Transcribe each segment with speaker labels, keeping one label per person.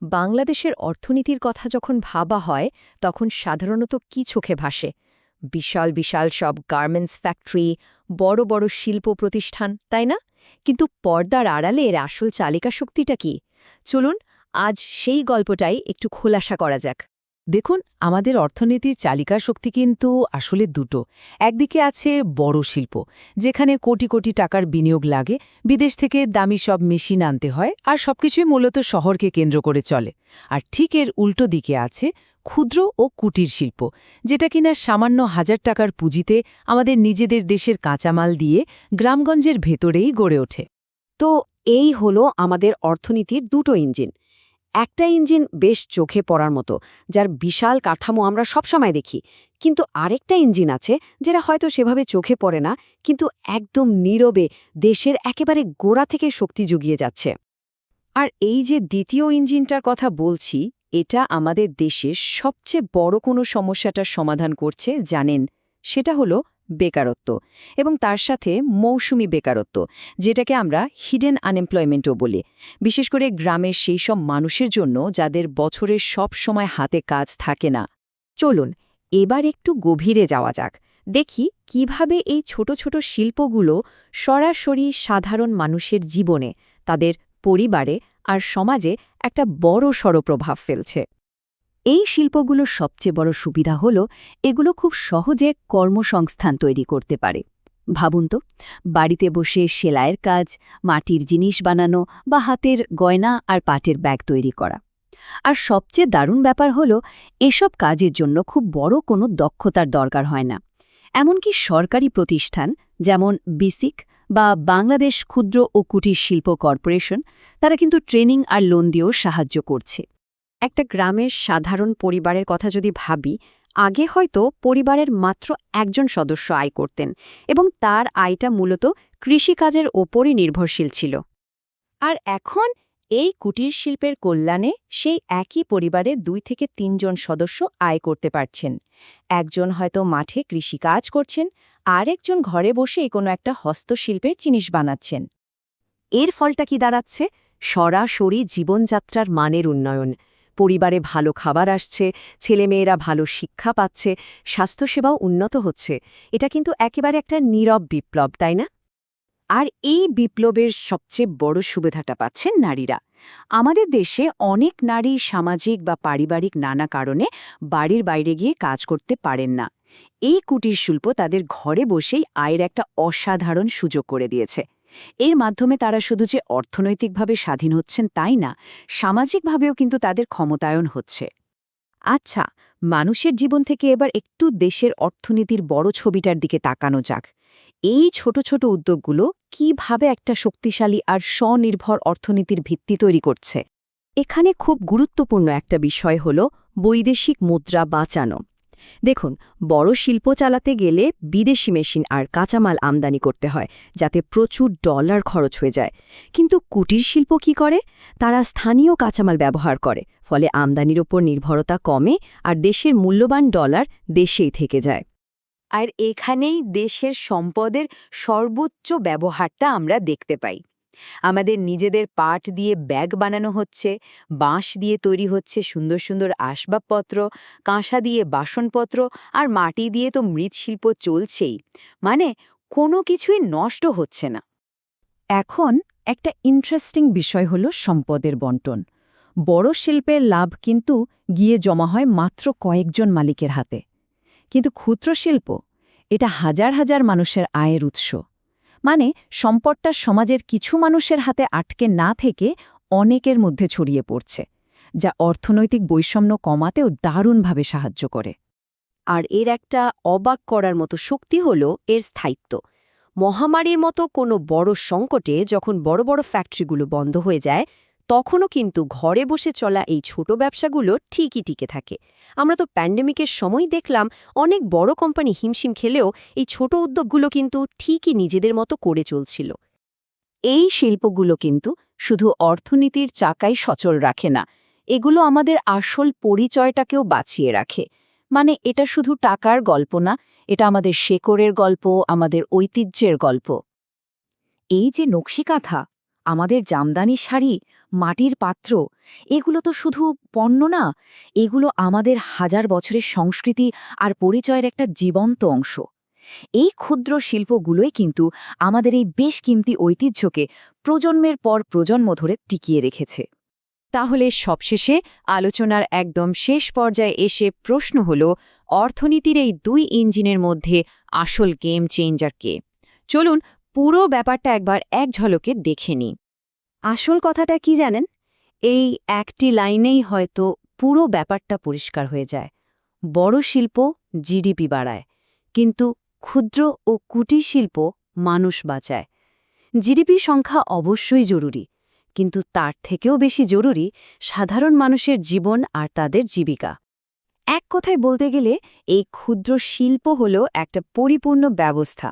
Speaker 1: বাংলাদেশের অর্থনীতির কথা যখন ভাবা হয় তখন সাধারণত কি চোখে ভাসে? বিশাল বিশাল সব গার্মেন্টস ফ্যাক্টরি, বড় বড় শিল্প প্রতিষ্ঠান, তাই না? কিন্তু পর্দার আড়ালে এর আসল চালিকা শক্তিটা কি? চলুন আজ সেই গল্পটাই একটু খোলাসা করা যাক।
Speaker 2: দেখুন, আমাদের অর্থনীতির চালিকা শক্তি কিন্তু আসলে দুটো। একদিকে আছে বড় শিল্প, যেখানে কোটি কোটি টাকার বিনিয়োগ লাগে, বিদেশ থেকে দামি সব মেশিন আনতে হয়, আর সবকিছুই মূলত শহরকে কেন্দ্র করে চলে। আর ঠিক এর উল্টো দিকে আছে ক্ষুদ্র ও কুটির শিল্প, যেটা কিনা সামান্য হাজার টাকার পুঁজিতে আমাদের নিজেদের দেশের কাঁচামাল দিয়ে গ্রামগঞ্জের ভেতরেই গড়ে ওঠে।
Speaker 1: তো এই হলো আমাদের অর্থনীতির দুটো ইঞ্জিন। একটা ইঞ্জিন বেশ চোখে পড়ার মতো, যার বিশাল কাঠামো আমরা সবসময় দেখি, কিন্তু আরেকটা ইঞ্জিন আছে যেটা হয়তো সেভাবে চোখে পড়ে না, কিন্তু একদম নীরবে দেশের একেবারে গোড়া থেকে শক্তি জুগিয়ে যাচ্ছে। আর এই যে দ্বিতীয় ইঞ্জিনটার কথা বলছি, এটা আমাদের দেশের সবচেয়ে বড় কোনো সমস্যাটার সমাধান করছে জানেন, সেটা হলো বেকারত্ব, এবং তার সাথে মৌসুমি বেকারত্ব, যেটাকে আমরা হিডেন আনএমপ্লয়মেন্টও বলি, বিশেষ করে গ্রামের সেই সব মানুষের জন্য যাদের বছরের সব সময় হাতে কাজ থাকে না। চলুন এবার একটু গভীরে যাওয়া যাক, দেখি কিভাবে এই ছোট ছোট শিল্পগুলো সরাসরি সাধারণ মানুষের জীবনে, তাদের পরিবারে আর সমাজে একটা বড়সড় প্রভাব ফেলছে। এই শিল্পগুলোর সবচেয়ে বড় সুবিধা হল এগুলো খুব সহজে কর্মসংস্থান তৈরি করতে পারে। ভাবুন তো, বাড়িতে বসে সেলাইয়ের কাজ, মাটির জিনিস বানানো বা হাতের গয়না আর পাটের ব্যাগ তৈরি করা। আর সবচেয়ে দারুণ ব্যাপার হল এসব কাজের জন্য খুব বড় কোনো দক্ষতার দরকার হয় না। এমনকি সরকারি প্রতিষ্ঠান যেমন বিসিক বা বাংলাদেশ ক্ষুদ্র ও কুটির শিল্প কর্পোরেশন, তারা কিন্তু ট্রেনিং আর লোন দিয়েও সাহায্য করছে। একটা গ্রামের সাধারণ পরিবারের কথা যদি ভাবি, আগে হয়তো পরিবারের মাত্র একজন সদস্য আয় করতেন, এবং তার আয়টা মূলত কৃষিকাজের ওপরই নির্ভরশীল ছিল। আর এখন এই কুটির শিল্পের কল্যাণে সেই একই পরিবারে 2 থেকে 3 জন সদস্য আয় করতে পারছেন। একজন হয়তো মাঠে কৃষিকাজ করছেন, আর একজন ঘরে বসেই কোনো একটা হস্তশিল্পের জিনিস বানাচ্ছেন। এর ফলটা কি দাঁড়াচ্ছে? সরাসরি জীবনযাত্রার মানের উন্নয়ন। পরিবারে ভালো খাবার আসছে, ছেলেমেয়েরা ভালো শিক্ষা পাচ্ছে, স্বাস্থ্যসেবাও উন্নত হচ্ছে। এটা কিন্তু একেবারে একটা নীরব বিপ্লব, তাই না? আর এই বিপ্লবের সবচেয়ে বড় সুবিধাটা পাচ্ছেন নারীরা। আমাদের দেশে অনেক নারী সামাজিক বা পারিবারিক নানা কারণে বাড়ির বাইরে গিয়ে কাজ করতে পারেন না। এই কুটির শিল্প তাদের ঘরে বসেই আয়ের একটা অসাধারণ সুযোগ করে দিয়েছে। এর মাধ্যমে তারা শুধু যে অর্থনৈতিকভাবে স্বাধীন হচ্ছেন তাই না, সামাজিকভাবেও কিন্তু তাদের ক্ষমতায়ন হচ্ছে। আচ্ছা, মানুষের জীবন থেকে এবার একটু দেশের অর্থনীতির বড় ছবিটার দিকে তাকানো যাক। এই ছোট ছোট উদ্যোগগুলো কিভাবে একটা শক্তিশালী আর স্বনির্ভর অর্থনীতির ভিত্তি তৈরি করছে? এখানে খুব গুরুত্বপূর্ণ একটা বিষয় হল বৈদেশিক মুদ্রা বাঁচানো। দেখুন, বড় শিল্প চালাতে গেলে বিদেশি মেশিন আর কাঁচামাল আমদানি করতে হয়, যাতে প্রচুর ডলার খরচ হয়ে যায়। কিন্তু কুটির শিল্প কি করে? তারা স্থানীয় কাঁচামাল ব্যবহার করে, ফলে আমদানির ওপর নির্ভরতা কমে আর দেশের মূল্যবান ডলার দেশেই থেকে যায়। আর এখানেই দেশের সম্পদের সর্বোচ্চ ব্যবহারটা আমরা দেখতে পাই। আমাদের নিজেদের পাট দিয়ে ব্যাগ বানানো হচ্ছে, বাঁশ দিয়ে তৈরি হচ্ছে সুন্দর সুন্দর আসবাবপত্র, কাঁসা দিয়ে বাসনপত্র, আর মাটি দিয়ে তো মৃৎশিল্প চলছেই। মানে কোনো কিছুই নষ্ট হচ্ছে না। এখন একটা ইন্টারেস্টিং বিষয় হলো সম্পদের বণ্টন। বড় শিল্পের লাভ কিন্তু গিয়ে জমা হয় মাত্র কয়েকজন মালিকের হাতে, কিন্তু ক্ষুদ্র শিল্প, এটা হাজার হাজার মানুষের আয়ের উৎস। মানে সম্পদটা সমাজের কিছু মানুষের হাতে আটকে না থেকে অনেকের মধ্যে ছড়িয়ে পড়ছে, যা অর্থনৈতিক বৈষম্য কমাতেও দারুণভাবে সাহায্য করে। আর এর একটা অবাক করার মতো শক্তি হল এর স্থায়িত্ব। মহামারীর মতো কোনো বড় সংকটে যখন বড় বড় ফ্যাক্টরিগুলো বন্ধ হয়ে যায়, তখনও কিন্তু ঘরে বসে চলা এই ছোট ব্যবসাগুলো ঠিকই টিকে থাকে। আমরা তো প্যান্ডেমিকের সময় দেখলাম অনেক বড় কোম্পানি হিমশিম খেলেও এই ছোট উদ্যোগগুলো কিন্তু ঠিকই নিজেদের মতো করে চলছিল। এই শিল্পগুলো কিন্তু শুধু অর্থনীতির চাকাই সচল রাখে না, এগুলো আমাদের আসল পরিচয়টাকেও বাঁচিয়ে রাখে। মানে এটা শুধু টাকার গল্প না, এটা আমাদের শেকড়ের গল্প, আমাদের ঐতিহ্যের গল্প। এই যে নকশিকাঁথা,
Speaker 3: আমাদের জামদানি শাড়ি, মাটির পাত্র, এগুলো তো শুধু পণ্য না, এগুলো আমাদের হাজার বছরের সংস্কৃতি আর পরিচয়ের একটা জীবন্ত অংশ। এই ক্ষুদ্র শিল্পগুলোই কিন্তু আমাদের এই বেশ কিমতি ঐতিহ্যকে প্রজন্মের পর প্রজন্ম ধরে টিকিয়ে রেখেছে।
Speaker 1: তাহলে সবশেষে আলোচনার একদম শেষ পর্যায়ে এসে প্রশ্ন হল, অর্থনীতির এই দুই ইঞ্জিনের মধ্যে আসল গেম চেঞ্জার কে? চলুন পুরো ব্যাপারটা একবার এক ঝলকে দেখে নিই। আসল কথাটা কি জানেন? এই একটি লাইনেই হয়তো পুরো ব্যাপারটা পরিষ্কার হয়ে যায়। বড় শিল্প জিডিপি বাড়ায়, কিন্তু ক্ষুদ্র ও কুটির শিল্প মানুষ বাঁচায়। জিডিপি সংখ্যা অবশ্যই জরুরি, কিন্তু তার থেকেও বেশি জরুরি সাধারণ মানুষের জীবন আর তাদের জীবিকা। এক কথায় বলতে গেলে এই ক্ষুদ্র শিল্প হল একটা পরিপূর্ণ ব্যবস্থা।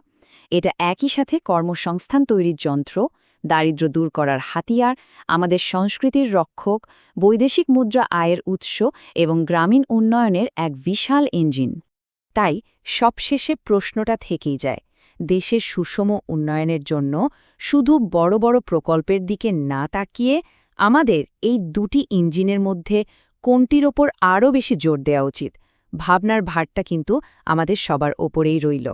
Speaker 1: এটা একই সাথে কর্মসংস্থান তৈরির যন্ত্র, দারিদ্র্য দূর করার হাতিয়ার, আমাদের সংস্কৃতির রক্ষক, বৈদেশিক মুদ্রা আয়ের উৎস এবং গ্রামীণ উন্নয়নের এক বিশাল ইঞ্জিন। তাই সবশেষে প্রশ্নটা থেকেই যায়, দেশের সুষম উন্নয়নের জন্য শুধু বড় বড় প্রকল্পের দিকে না তাকিয়ে আমাদের এই দুটি ইঞ্জিনের মধ্যে কোনটির ওপর আরও বেশি জোর দেওয়া উচিত? ভাবনার ভারটা কিন্তু আমাদের সবার ওপরেই রইল।